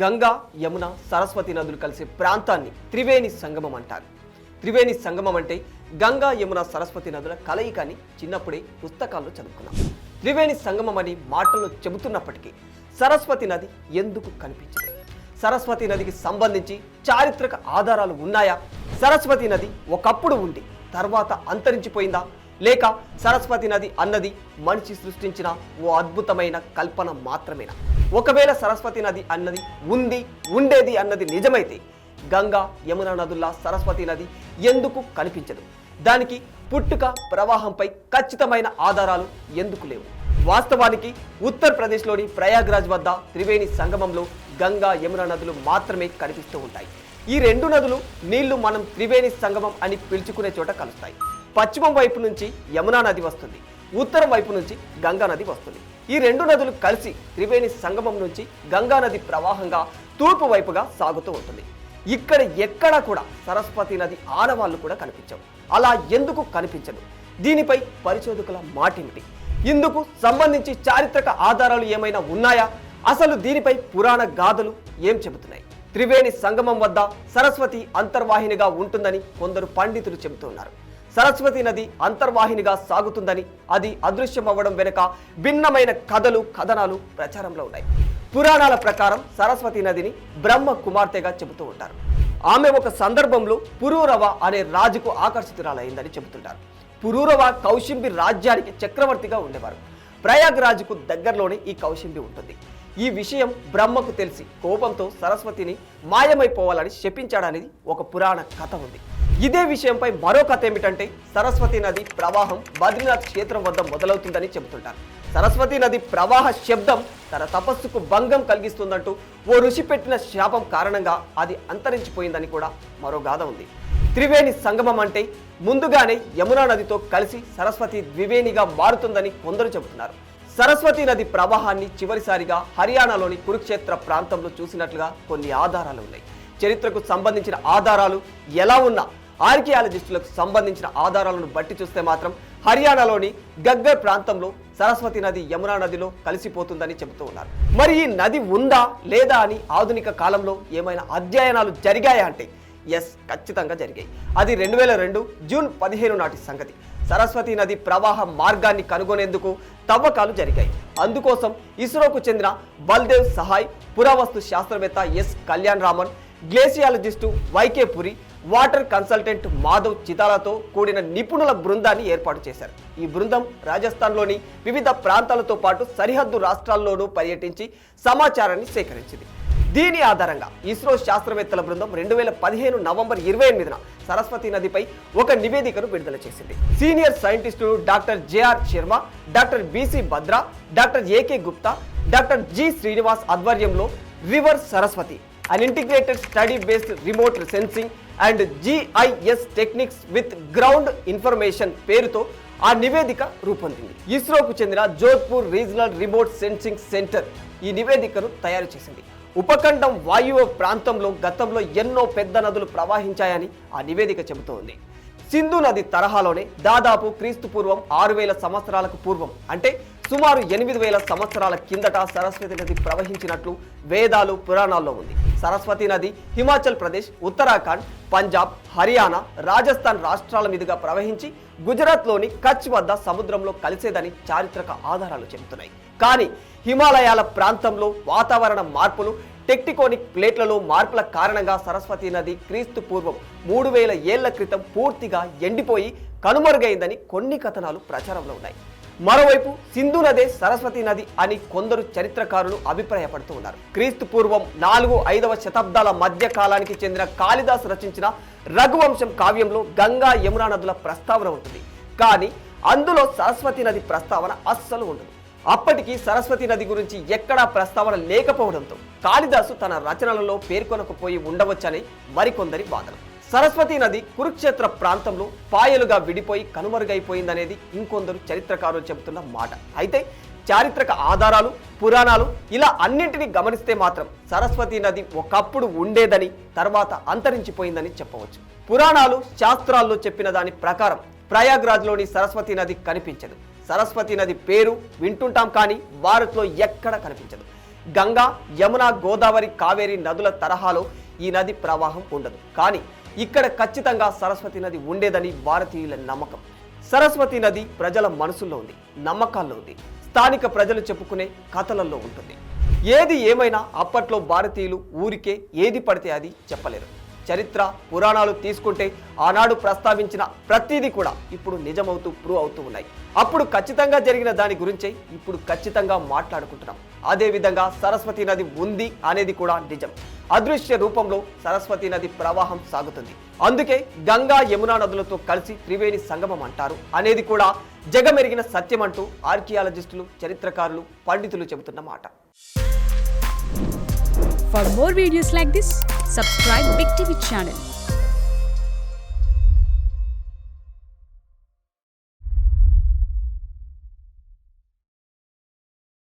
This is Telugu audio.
గంగా యమున సరస్వతి నదులు కలిసే ప్రాంతాన్ని త్రివేణి సంగమం అంటారు. త్రివేణి సంగమం అంటే గంగా యమున సరస్వతి నదుల కలయిక అని చిన్నప్పుడే పుస్తకాల్లో చదువుకున్నాం. త్రివేణి సంగమం అని మాటల్లో చెబుతున్నప్పటికీ సరస్వతి నది ఎందుకు కనిపించదు? సరస్వతి నదికి సంబంధించి చారిత్రక ఆధారాలు ఉన్నాయా? సరస్వతి నది ఒకప్పుడు ఉండి తర్వాత అంతరించిపోయిందా? లేక సరస్వతి నది అన్నది మనిషి సృష్టించిన ఓ అద్భుతమైన కల్పన మాత్రమేనా? ఒకవేళ సరస్వతి నది అన్నది ఉండేది అన్నది నిజమైతే గంగా యమున నదుల్లా సరస్వతి నది ఎందుకు కనిపించదు? దానికి పుట్టుక ప్రవాహంపై ఖచ్చితమైన ఆధారాలు ఎందుకు లేవు? వాస్తవానికి ఉత్తరప్రదేశ్లోని ప్రయాగ్రాజ్ వద్ద త్రివేణి సంగమంలో గంగా యమున నదులు మాత్రమే కనిపిస్తూ ఉంటాయి. ఈ రెండు నదులు నీళ్లు మనం త్రివేణి సంగమం అని పిలుచుకునే చోట కలుస్తాయి. పశ్చిమం వైపు నుంచి యమునా నది వస్తుంది, ఉత్తరం వైపు నుంచి గంగా నది వస్తుంది. ఈ రెండు నదులు కలిసి త్రివేణి సంగమం నుంచి గంగా నది ప్రవాహంగా తూర్పు వైపుగా సాగుతూ ఉంటుంది. ఇక్కడ ఎక్కడా కూడా సరస్వతి నది ఆనవాళ్లు కూడా కనిపించవు. అలా ఎందుకు కనిపించదు? దీనిపై పరిశోధకుల మాటేమిటి? ఇందుకు సంబంధించి చారిత్రక ఆధారాలు ఏమైనా ఉన్నాయా? అసలు దీనిపై పురాణ గాథలు ఏం చెబుతున్నాయి? త్రివేణి సంగమం వద్ద సరస్వతి అంతర్వాహినిగా ఉంటుందని కొందరు పండితులు చెబుతున్నారు. సరస్వతి నది అంతర్వాహినిగా సాగుతుందని, అది అదృశ్యమవ్వడం వెనుక భిన్నమైన కథలు కథనాలు ప్రచారంలో ఉన్నాయి. పురాణాల ప్రకారం సరస్వతి నదిని బ్రహ్మ కుమార్తెగా చెబుతూ ఉంటారు. ఆమె ఒక సందర్భంలో పురూరవ అనే రాజుకు ఆకర్షితురాలైందని చెబుతుంటారు. పురూరవ కౌశింబి రాజ్యానికి చక్రవర్తిగా ఉండేవారు. ప్రయాగ్రాజ్కు దగ్గరలోనే ఈ కౌశింబి ఉంటుంది. ఈ విషయం బ్రహ్మకు తెలిసి కోపంతో సరస్వతిని మాయమైపోవాలని శపించాడనేది ఒక పురాణ కథ ఉంది. ఇదే విషయంపై మరో కథ ఏమిటంటే, సరస్వతి నది ప్రవాహం బద్రీనాథ్ క్షేత్రం వద్ద మొదలవుతుందని చెబుతుంటారు. సరస్వతి నది ప్రవాహ శబ్దం తన తపస్సుకు భంగం కలిగిస్తుందంటూ ఓ ఋషి పెట్టిన శాపం కారణంగా అది అంతరించిపోయిందని కూడా మరో గాథ ఉంది. త్రివేణి సంగమం అంటే ముందుగానే యమునా నదితో కలిసి సరస్వతి ద్వివేణిగా మారుతుందని కొందరు చెబుతున్నారు. సరస్వతి నది ప్రవాహాన్ని చివరిసారిగా హర్యానాలోని కురుక్షేత్ర ప్రాంతంలో చూసినట్లుగా కొన్ని ఆధారాలు ఉన్నాయి. చరిత్రకు సంబంధించిన ఆధారాలు ఎలా ఉన్నా ఆర్కియాలజిస్టులకు సంబంధించిన ఆధారాలను బట్టి చూస్తే మాత్రం హర్యానాలోని గగ్గర్ ప్రాంతంలో సరస్వతి నది యమునా నదిలో కలిసిపోతుందని చెబుతూ ఉన్నారు. మరి ఈ నది ఉందా లేదా అని ఆధునిక కాలంలో ఏమైనా అధ్యయనాలు జరిగాయా అంటే ఎస్, ఖచ్చితంగా జరిగాయి. అది 2002 జూన్ 15 నాటి సంగతి. సరస్వతి నది ప్రవాహ మార్గాన్ని కనుగొనేందుకు తవ్వకాలు జరిగాయి. అందుకోసం ఇస్రోకు చెందిన బల్దేవ్ సహాయ్, పురావస్తు శాస్త్రవేత్త ఎస్ కళ్యాణ్ రామన్, గ్లేసియాలజిస్టు వైకే పురి, వాటర్ కన్సల్టెంట్ మాధవ్ చితాలతో కూడిన నిపుణుల బృందాన్ని ఏర్పాటు చేశారు. ఈ బృందం రాజస్థాన్లోని వివిధ ప్రాంతాలతో పాటు సరిహద్దు రాష్ట్రాల్లోనూ పర్యటించి సమాచారాన్ని సేకరించింది. దీని ఆధారంగా ఇస్రో శాస్త్రవేత్తల బృందం 2015 నవంబర్ 28న సరస్వతి నదిపై ఒక నివేదికను విడుదల చేసింది. సీనియర్ సైంటిస్టులు doctor JR Sharma, doctor BC Bhadra, doctor AK Gupta, doctor G Srinivas ఆధ్వర్యంలో river Saraswati an integrated study based remote sensing and GIS techniques with ground information పేరుతో ఆ నివేదిక రూపొందింది. ఇస్రోకు చెందిన Jodhpur regional remote sensing centre ఈ నివేదికను తయారు చేసింది. ఉపఖండం వాయువ్య ప్రాంతంలో గతంలో ఎన్నో పెద్ద నదులు ప్రవహించాయని ఆ నివేదిక చెబుతోంది. సింధు నది తరహాలోనే దాదాపు క్రీస్తు పూర్వం 6000 సంవత్సరాలకు పూర్వం, అంటే సుమారు 8000 సంవత్సరాల కిందట సరస్వతి నది ప్రవహించినట్లు వేదాలు పురాణాల్లో ఉంది. సరస్వతి నది హిమాచల్ ప్రదేశ్, ఉత్తరాఖండ్, పంజాబ్, హర్యానా, రాజస్థాన్ రాష్ట్రాల మీదుగా ప్రవహించి గుజరాత్లోని కచ్ వద్ద సముద్రంలో కలిసేదని చారిత్రక ఆధారాలు చెబుతున్నాయి. కానీ హిమాలయాల ప్రాంతంలో వాతావరణ మార్పులు, టెక్టికోనిక్ ప్లేట్లలో మార్పుల కారణంగా సరస్వతి నది క్రీస్తు పూర్వం 3000 ఏళ్ల క్రితం పూర్తిగా ఎండిపోయి కనుమరుగైందని కొన్ని కథనాలు ప్రచారంలో ఉన్నాయి. మరోవైపు సింధు నదే సరస్వతి నది అని కొందరు చరిత్రకారులు అభిప్రాయపడుతూ ఉన్నారు. క్రీస్తు పూర్వం 4-5వ శతాబ్దాల మధ్య కాలానికి చెందిన కాళిదాసు రచించిన రఘువంశం కావ్యంలో గంగా యమునా నదుల ప్రస్తావన ఉంటుంది. కానీ అందులో సరస్వతి నది ప్రస్తావన అస్సలు ఉండదు. అప్పటికి సరస్వతి నది గురించి ఎక్కడా ప్రస్తావన లేకపోవడంతో కాళిదాసు తన రచనలలో పేర్కొనకపోయి ఉండవచ్చని మరికొందరి వాదన. సరస్వతి నది కురుక్షేత్ర ప్రాంతంలో పాయలుగా విడిపోయి కనుమరుగైపోయిందనేది ఇంకొందరు చరిత్రకారులు చెబుతున్న మాట. అయితే చారిత్రక ఆధారాలు, పురాణాలు ఇలా అన్నింటినీ గమనిస్తే మాత్రం సరస్వతి నది ఒకప్పుడు ఉండేదని, తర్వాత అంతరించిపోయిందని చెప్పవచ్చు. పురాణాలు, శాస్త్రాల్లో చెప్పిన దాని ప్రకారం ప్రయాగ్రాజ్లోని సరస్వతి నది కనిపించదు. సరస్వతి నది పేరు వింటుంటాం కానీ భారత్లో ఎక్కడ కనిపించదు. గంగా, యమున, గోదావరి, కావేరి నదుల తరహాలో ఈ నది ప్రవాహం ఉండదు. కానీ ఇక్కడ ఖచ్చితంగా సరస్వతి నది ఉండేదని భారతీయుల నమ్మకం. సరస్వతి నది ప్రజల మనసుల్లో ఉంది, నమ్మకాల్లో ఉంది, స్థానిక ప్రజలు చెప్పుకునే కథలలో ఉంటుంది. ఏది ఏమైనా అప్పట్లో భారతీయులు ఊరికే ఏది పడితే అది చెప్పలేరు. చరిత్ర, పురాణాలు తీసుకుంటే ఆనాడు ప్రస్తావించిన ప్రతిదీ కూడా ఇప్పుడు నిజమవుతూ ప్రూవ్ అవుతూ ఉన్నాయి. అప్పుడు ఖచ్చితంగా జరిగిన దాని గురించే ఇప్పుడు ఖచ్చితంగా మాట్లాడుకుంటున్నాం. అదేవిధంగా సరస్వతి నది ఉంది అనేది కూడా నిజం. అదృశ్య రూపంలో సరస్వతి నది ప్రవాహం సాగుతుంది. అందుకే గంగా, యమునా నదులతో కలిసి త్రివేణి సంగమం అంటారు అనేది కూడా జగమెరిగిన సత్యం అంటూ ఆర్కియాలజిస్టులు, చరిత్రకారులు, పండితులు చెబుతున్న మాట. For more videos like this, subscribe Big TV channel.